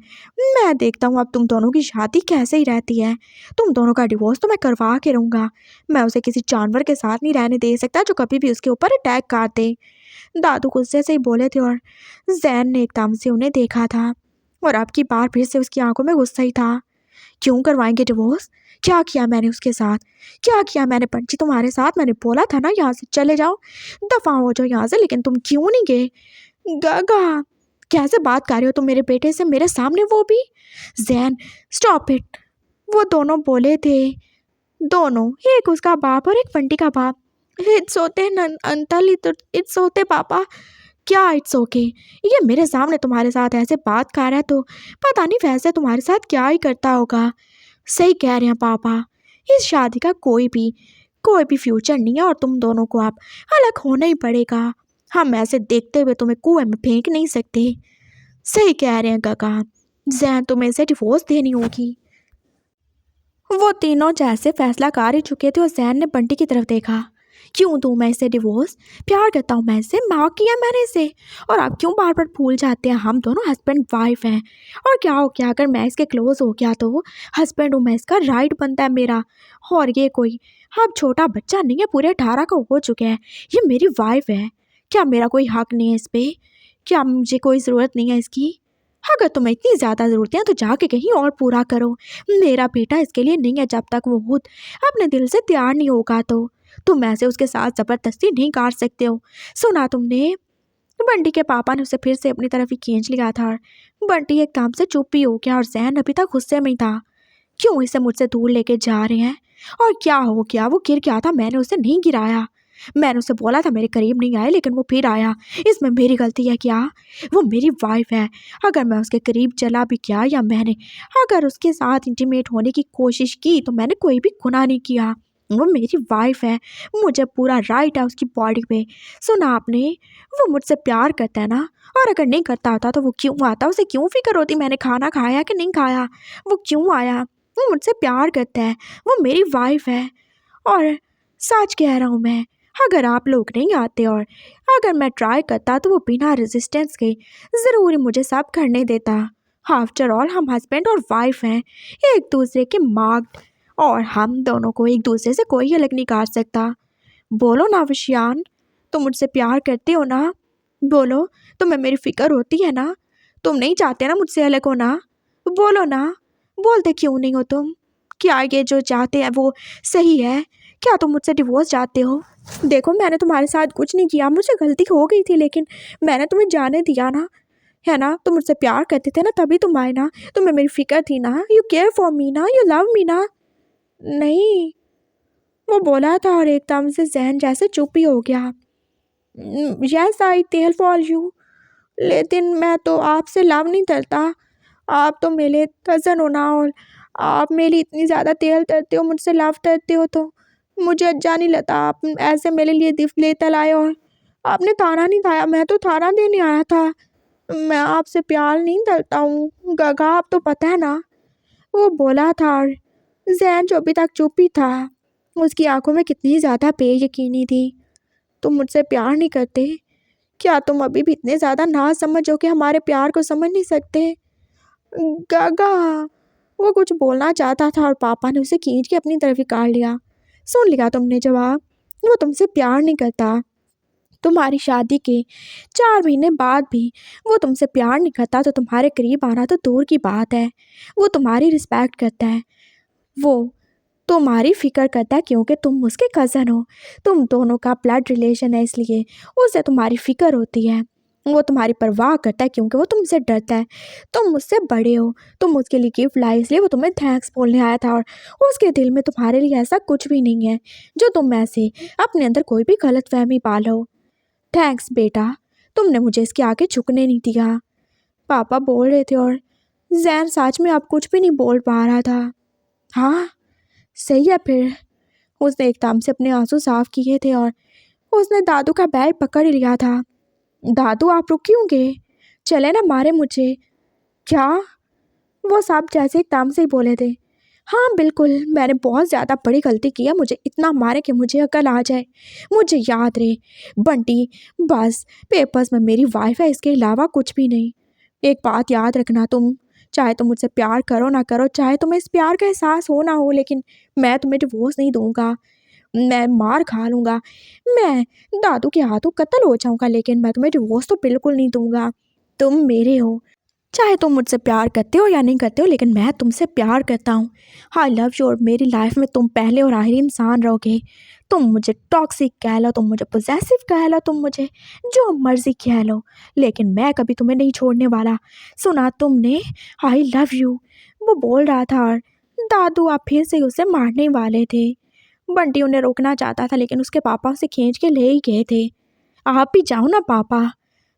मैं देखता हूँ अब तुम दोनों की शादी कैसे ही रहती है। तुम दोनों का डिवोर्स तो मैं करवा के रहूँगा। मैं उसे किसी जानवर के साथ नहीं रहने दे सकता जो कभी भी उसके ऊपर अटैक कर दे। दादू गुस्से से ही बोले थे और जैन ने एकदम से उन्हें देखा था और अब की बार फिर से उसकी आंखों में गुस्सा ही था। क्यों करवाएंगे डिवोर्स? क्या किया मैंने उसके साथ? क्या किया मैंने पंची तुम्हारे साथ? मैंने बोला था ना यहाँ से चले जाओ, दफा हो जाओ यहाँ से, लेकिन तुम क्यों नहीं गए? गागा, कैसे बात कर रहे हो तुम मेरे बेटे से मेरे सामने, वो भी? Jain stop it. वो दोनों बोले थे, दोनों, एक उसका बाप और एक बंटी का बाप। इट्स होते अंतल, इट्स होते पापा। क्या इट्स ओके? ये मेरे सामने तुम्हारे साथ ऐसे बात कर रहा है तो पता नहीं वैसे तुम्हारे साथ क्या ही करता होगा। सही कह रहे हैं पापा, इस शादी का कोई भी फ्यूचर नहीं है और तुम दोनों को अब अलग होना ही पड़ेगा। हम ऐसे देखते हुए तुम्हें कुएं में फेंक नहीं सकते। सही कह रहे हैं काका, जैन तुम्हें इसे डिवोर्स देनी होगी। वो तीनों जैसे फैसला कर ही चुके थे और जैन ने बंटी की तरफ देखा। क्यों दूँ मैं इसे डिवोर्स? प्यार करता हूँ मैं इससे, माँ किया मैंने इसे। और आप क्यों बार बार भूल जाते हैं हम दोनों हस्बैंड वाइफ हैं? और क्या हो गया अगर मैं इसके क्लोज हो गया तो? हस्बैंड हूँ मैं, इसका राइट बनता है मेरा। और ये कोई अब छोटा बच्चा नहीं है, पूरे 18 का हो चुका है। ये मेरी वाइफ है। क्या मेरा कोई हक नहीं है इस पर? क्या मुझे कोई ज़रूरत नहीं है इसकी? अगर तुम्हें इतनी ज़्यादा ज़रूरत है तो जाके कहीं और पूरा करो। मेरा बेटा इसके लिए नहीं है जब तक वो खुद अपने दिल से तैयार नहीं होगा तो तुम ऐसे उसके साथ ज़बरदस्ती नहीं कर सकते हो। सुना तुमने? बंटी के पापा ने उसे फिर से अपनी तरफ ही खींच लिया था और बंटी एकदम से चुप ही हो गया और जैन अभी तक गुस्से में ही था। क्यों इसे मुझसे दूर लेके जा रहे हैं? और क्या हो गया? वो गिर गया था, मैंने उसे नहीं गिराया। मैंने उसे बोला था मेरे करीब नहीं आए, लेकिन वो फिर आया। इसमें मेरी गलती है क्या? वो मेरी वाइफ है। अगर मैं उसके करीब चला भी गया या मैंने अगर उसके साथ इंटीमेट होने की कोशिश की तो मैंने कोई भी गुनाह नहीं किया। वो मेरी वाइफ है, मुझे पूरा राइट है उसकी बॉडी पे। सुना आपने? वो मुझसे प्यार करता है ना, और अगर नहीं करता होता तो वो क्यों आता? उसे क्यों फिक्र होती मैंने खाना खाया कि नहीं खाया? वो क्यों आया? वो मुझसे प्यार करता है, वो मेरी वाइफ है। और सच कह रहा हूँ मैं, अगर आप लोग नहीं आते और अगर मैं ट्राई करता तो वो बिना रेजिस्टेंस के ज़रूर ही मुझे सब करने देता। आफ्टर ऑल हम हस्बैंड और वाइफ हैं, एक दूसरे के मार्क्ड, और हम दोनों को एक दूसरे से कोई अलग नहीं कर सकता। बोलो ना विशियान, तुम मुझसे प्यार करते हो ना? बोलो, तुम्हें मेरी फिक्र होती है ना? तुम नहीं चाहते ना मुझसे अलग होना? बोलो ना, बोलते क्यों नहीं हो तुम? क्या ये जो चाहते हैं वो सही है? क्या तुम मुझसे डिवोर्स चाहते हो? देखो, मैंने तुम्हारे साथ कुछ नहीं किया, मुझे गलती हो गई थी, लेकिन मैंने तुम्हें जाने दिया ना, है ना? तुम मुझसे प्यार करते थे ना, तभी तुम आए ना, तुम्हें मेरी फिक्र थी ना, यू केयर फॉर मी ना, यू लव मी ना। नहीं, वो बोला था और एकदम से जहन जैसे चुप ही हो गया। Yes I tell for you, लेकिन मैं तो आपसे लव नहीं करता। आप तो मेरे कज़न हो ना, और आप मेरी इतनी ज़्यादा तेल करते हो, मुझसे लव करते हो, तो मुझे अच्छा नहीं लगता आप ऐसे मेरे लिए गिफ्ट लेकर आए। और आपने खाना नहीं खाया, मैं तो खाना देने आया था। मैं आपसे प्यार नहीं करता हूँ गगा, आप तो पता है ना। वो बोला था और जैन जो अभी तक चुप ही था, उसकी आंखों में कितनी ज़्यादा बेयकीनी थी। तुम मुझसे प्यार नहीं करते? क्या तुम अभी भी इतने ज़्यादा ना समझ हो कि हमारे प्यार को समझ नहीं सकते? गागा, वो कुछ बोलना चाहता था और पापा ने उसे खींच के अपनी तरफ ही काट लिया। सुन लिया तुमने जवाब, वो तुमसे प्यार नहीं करता। तुम्हारी शादी के 4 महीने बाद भी वो तुमसे प्यार नहीं करता, तो तुम्हारे करीब आना तो दूर की बात है। वो तुम्हारी रिस्पेक्ट करता है, वो तुम्हारी फिक्र करता है, क्योंकि तुम उसके कज़न हो, तुम दोनों का ब्लड रिलेशन है, इसलिए उसे तुम्हारी फिक्र होती है। वो तुम्हारी परवाह करता है क्योंकि वो तुमसे डरता है। तुम मुझसे बड़े हो, तुम उसके लिए गिफ्ट लाए, इसलिए वो तुम्हें थैंक्स बोलने आया था, और उसके दिल में तुम्हारे लिए ऐसा कुछ भी नहीं है जो तुम ऐसे अपने अंदर कोई भी गलतफहमी पालो। थैंक्स बेटा, तुमने मुझे इसके आगे झुकने नहीं दिया। पापा बोल रहे थे और जैन सच में अब कुछ भी नहीं बोल पा रहा था। हाँ सही है फिर। उसने एकदम से अपने आंसू साफ किए थे और उसने दादू का बैग पकड़ लिया था। दादू आप रुकियोगे, चले ना मारे मुझे। क्या? वो सब जैसे एकदम से ही बोले थे। हाँ बिल्कुल, मैंने बहुत ज़्यादा बड़ी गलती की है, मुझे इतना मारे कि मुझे अकल आ जाए। मुझे याद रहे बंटी, बस पेपर्स में मेरी वाइफ है, इसके अलावा कुछ भी नहीं। एक बात याद रखना, तुम चाहे तुम मुझसे प्यार करो ना करो, चाहे तुम्हें इस प्यार का एहसास हो ना हो, लेकिन मैं तुम्हें डिवोर्स नहीं दूंगा। मैं मार खा लूँगा, मैं दादू के हाथों कत्ल हो जाऊँगा, लेकिन मैं तुम्हें डिवोर्स तो बिल्कुल नहीं दूंगा। तुम मेरे हो, चाहे तुम मुझसे प्यार करते हो या नहीं करते हो, लेकिन मैं तुमसे प्यार करता हूँ। आई लव यू, और मेरी लाइफ में तुम पहले और आखिरी इंसान रहोगे। तुम मुझे टॉक्सिक कह लो, तुम मुझे पोजेसिव कह लो, तुम मुझे जो मर्जी कह लो, लेकिन मैं कभी तुम्हें नहीं छोड़ने वाला। सुना तुमने? आई लव यू, वो बोल रहा था और दादू आप फिर से उसे मारने वाले थे। बंटी उन्हें रोकना चाहता था, लेकिन उसके पापा उसे खींच के ले ही गए थे। आप भी जाओ ना पापा,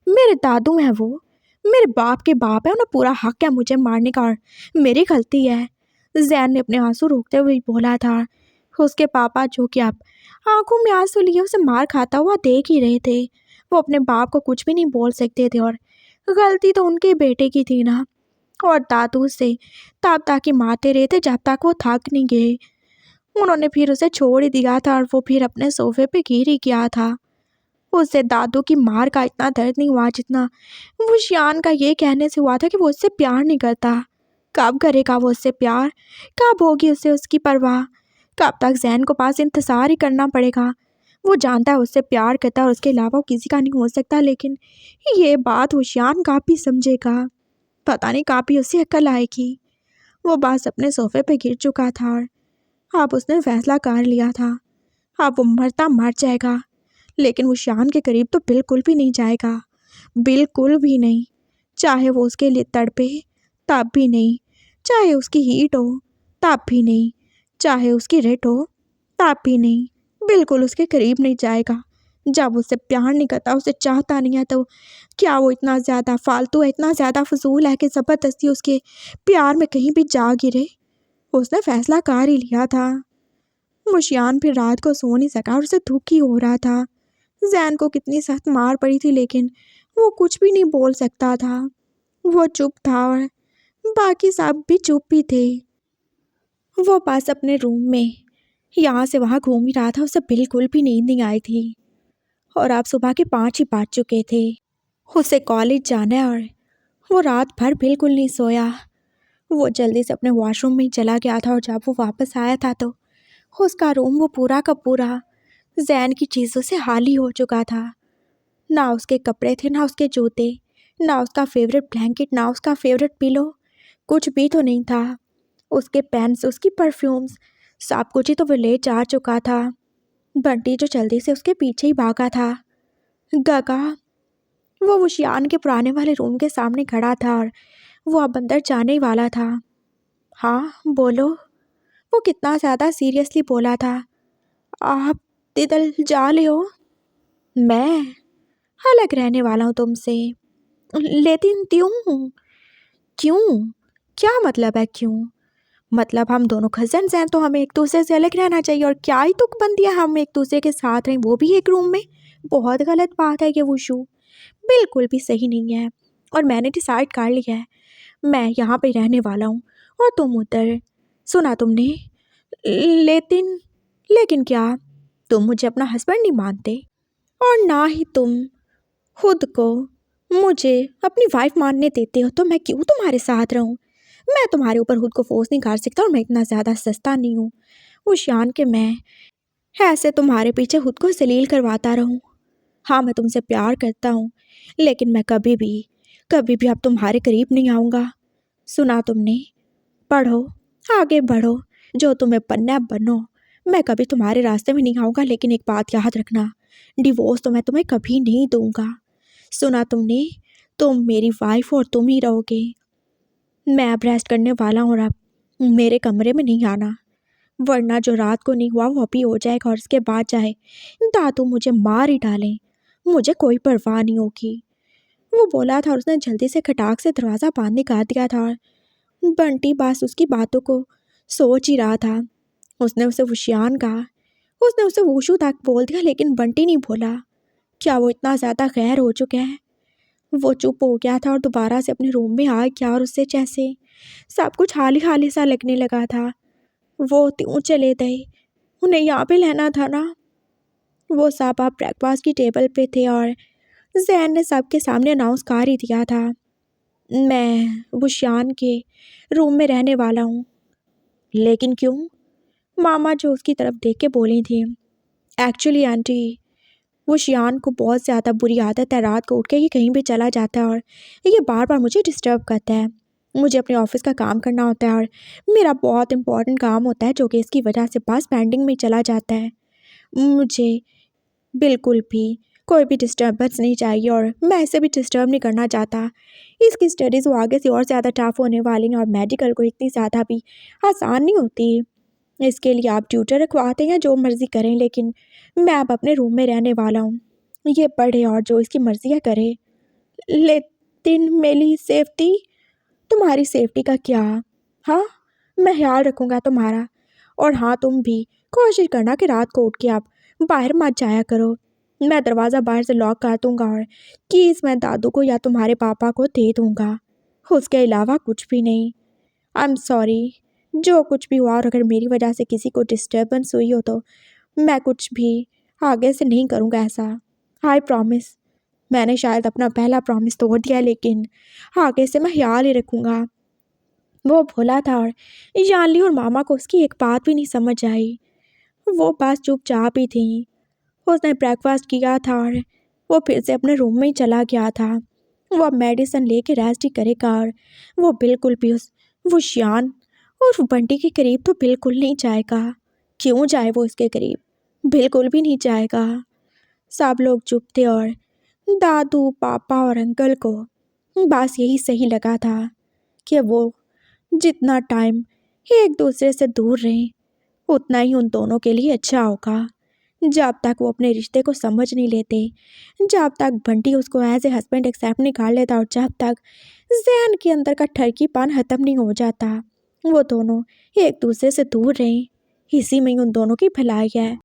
मेरे दादू हैं, वो मेरे बाप के बाप है, उन्हें पूरा हक है मुझे मारने का, और मेरी गलती है। जैन ने अपने आंसू रोकते हुए बोला था। उसके पापा, जो कि अब आंखों में आंसू लिए उसे मार खाता हुआ देख ही रहे थे, वो अपने बाप को कुछ भी नहीं बोल सकते थे, और गलती तो उनके बेटे की थी ना। और दादू से तब तक ही मारते रहे थे जब तक वो थक नहीं गए। उन्होंने फिर उसे छोड़ ही दिया था, और वो फिर अपने सोफे पे गिर ही गया था। उससे दादू की मार का इतना दर्द नहीं हुआ जितना वो शियान का ये कहने से हुआ था कि वो उससे प्यार नहीं करता। कब करेगा वो उससे प्यार? कब होगी उससे उसकी परवाह? कब तक जैन को पास इंतज़ार ही करना पड़ेगा? वो जानता है उससे प्यार करता है और उसके अलावा वो किसी का नहीं हो सकता, लेकिन ये बात वो शियान काफ़ी समझेगा। पता नहीं काफ़ी उसे अकल आएगी। वो बस अपने सोफे पे गिर चुका था और अब उसने फैसला कर लिया था। अब वो मरता मर जाएगा, लेकिन वो शान के करीब तो बिल्कुल भी नहीं जाएगा, बिल्कुल भी नहीं। चाहे वो उसके लिए तड़पे तब भी नहीं, चाहे उसकी हीट हो तब भी नहीं, चाहे उसकी रेट हो तब भी नहीं, बिल्कुल उसके करीब नहीं जाएगा। जब उससे प्यार नहीं करता, उसे चाहता नहीं है, तो क्या वो इतना ज़्यादा फालतू है, इतना ज़्यादा फजूल है कि ज़बरदस्ती उसके प्यार में कहीं भी जा गिरे? उसने फैसला कर ही लिया था। मुशियान फिर रात को सो नहीं सका और उसे दुख ही हो रहा था। जैन को कितनी सख्त मार पड़ी थी, लेकिन वो कुछ भी नहीं बोल सकता था। वो चुप था और बाकी सब भी चुप ही थे। वो पास अपने रूम में यहाँ से वहाँ घूम ही रहा था, उसे बिल्कुल भी नींद नहीं आई थी, और अब सुबह के 5 ही बज चुके थे। उसे कॉलेज जाना है और वो रात भर बिल्कुल नहीं सोया। वो जल्दी से अपने वॉशरूम में ही चला गया था और जब वो वापस आया था तो उसका रूम वो पूरा का पूरा जैन की चीज़ों से खाली हो चुका था। ना उसके कपड़े थे, ना उसके जूते, ना उसका फेवरेट ब्लैंकेट, ना उसका फेवरेट पिलो, कुछ भी तो नहीं था। उसके पेन्स, उसकी परफ्यूम्स, सब कुछ ही तो वो ले जा चुका था। बंटी जो जल्दी से उसके पीछे ही भागा था। गगा वो उशियान के पुराने वाले रूम के सामने खड़ा था और वो अब अंदर जाने ही वाला था। हाँ बोलो, वो कितना ज़्यादा सीरियसली बोला था। आप दिदल जा ले हो? मैं अलग रहने वाला हूँ तुमसे, लेकिन क्यों? क्यों? क्या मतलब है क्यों? मतलब हम दोनों कजन्स हैं तो हमें एक दूसरे से अलग रहना चाहिए, और क्या ही तुकबंदियाँ हम एक दूसरे के साथ रहें, वो भी एक रूम में। बहुत गलत बात है ये वुशु, बिल्कुल भी सही नहीं है। और मैंने डिसाइड कर लिया है, मैं यहाँ पे रहने वाला हूँ और तुम उधर। सुना तुमने? लेकिन लेकिन क्या? तुम मुझे अपना हस्बैंड नहीं मानते और ना ही तुम खुद को मुझे अपनी वाइफ मानने देते हो, तो मैं क्यों तुम्हारे साथ रहूं? मैं तुम्हारे ऊपर खुद को फोर्स नहीं कर सकता और मैं इतना ज़्यादा सस्ता नहीं हूँ उस शान के मैं ऐसे तुम्हारे पीछे खुद को जलील करवाता रहूं। हाँ मैं तुमसे प्यार करता हूँ, लेकिन मैं कभी भी अब तुम्हारे करीब नहीं आऊँगा। सुना तुमने? पढ़ो, आगे बढ़ो, जो तुम्हें बनना है बनो। मैं कभी तुम्हारे रास्ते में नहीं आऊँगा, लेकिन एक बात याद रखना, डिवोर्स तो मैं तुम्हें कभी नहीं दूंगा। सुना तुमने? तुम मेरी वाइफ और तुम ही रहोगे। मैं अब रेस्ट करने वाला हूँ और अब मेरे कमरे में नहीं आना, वरना जो रात को नहीं हुआ वो अभी हो जाएगा और इसके बाद चाहे दादू मुझे मार ही डालें, मुझे कोई परवाह नहीं होगी। वो बोला था और उसने जल्दी से खटाक से दरवाज़ा बांधने का दिया था और बंटी बस उसकी बातों को सोच ही रहा था। उसने उसे वुशियान कहा, उसने उसे वुशु तक बोल दिया, लेकिन बंटी नहीं बोला। क्या वो इतना ज़्यादा गैर हो चुका है? वो चुप हो गया था और दोबारा से अपने रूम में आ गया और उससे जैसे सब कुछ खाली खाली सा लगने लगा था। वो क्यों चले गए? उन्हें यहाँ पे रहना था ना। वो सब आप ब्रेकफास्ट की टेबल पे थे और जैन ने सबके सामने अनाउंस कर ही दिया था, मैं वुशियान के रूम में रहने वाला हूँ। लेकिन क्यों? मामा जो उसकी तरफ देख के बोली थी, एक्चुअली आंटी, वो शियान को बहुत ज़्यादा बुरी आदत है रात को उठ के ये कहीं भी चला जाता है और ये बार बार मुझे डिस्टर्ब करता है। मुझे अपने ऑफिस का काम करना होता है और मेरा बहुत इंपॉर्टेंट काम होता है जो कि इसकी वजह से बस पेंडिंग में चला जाता है। मुझे बिल्कुल भी कोई भी डिस्टर्बेंस नहीं चाहिए और मैं इसे भी डिस्टर्ब नहीं करना चाहता। इसकी स्टडीज़ वो आगे से और ज़्यादा टफ होने वाली हैं और मेडिकल को इतनी ज़्यादा भी आसान नहीं होती। इसके लिए आप ट्यूटर रखवाते हैं, जो मर्ज़ी करें, लेकिन मैं अब अपने रूम में रहने वाला हूँ। ये पढ़े और जो इसकी मर्ज़ी है करे, लेकिन मेरी सेफ्टी, तुम्हारी सेफ्टी का क्या? हाँ मैं ख्याल रखूँगा तुम्हारा। और हाँ तुम भी कोशिश करना कि रात को उठ के आप बाहर मत जाया करो। मैं दरवाज़ा बाहर से लॉक कर दूँगा और कीज़ मैं दादू को या तुम्हारे पापा को दे दूँगा, उसके अलावा कुछ भी नहीं। आई एम सॉरी, जो कुछ भी हुआ और अगर मेरी वजह से किसी को डिस्टर्बेंस हुई हो तो मैं कुछ भी आगे से नहीं करूँगा ऐसा। I promise. मैंने शायद अपना पहला प्रॉमिस तोड़ दिया, लेकिन आगे से मैं ख्याल ही रखूँगा। वो भोला था और जानली और मामा को उसकी एक बात भी नहीं समझ आई। वो बस चुपचाप ही थी। उसने ब्रेकफास्ट किया था और वो फिर से अपने रूम में ही चला गया था। वो अब मेडिसिन लेके रेस्ट ही करेगा और वो बिल्कुल भी वो शियान और बंटी के करीब तो बिल्कुल नहीं जाएगा। क्यों जाए वो इसके करीब? बिल्कुल भी नहीं जाएगा। सब लोग चुप थे और दादू, पापा और अंकल को बस यही सही लगा था कि वो जितना टाइम एक दूसरे से दूर रहें उतना ही उन दोनों के लिए अच्छा होगा। जब तक वो अपने रिश्ते को समझ नहीं लेते, जब तक बंटी उसको एज ए हस्बैंड एक्सेप्ट नहीं कर लेता और जब तक जैन के अंदर का ठरकीपन ख़त्म नहीं हो जाता, वो दोनों एक दूसरे से दूर रहें। इसी में ही उन दोनों की भलाई है।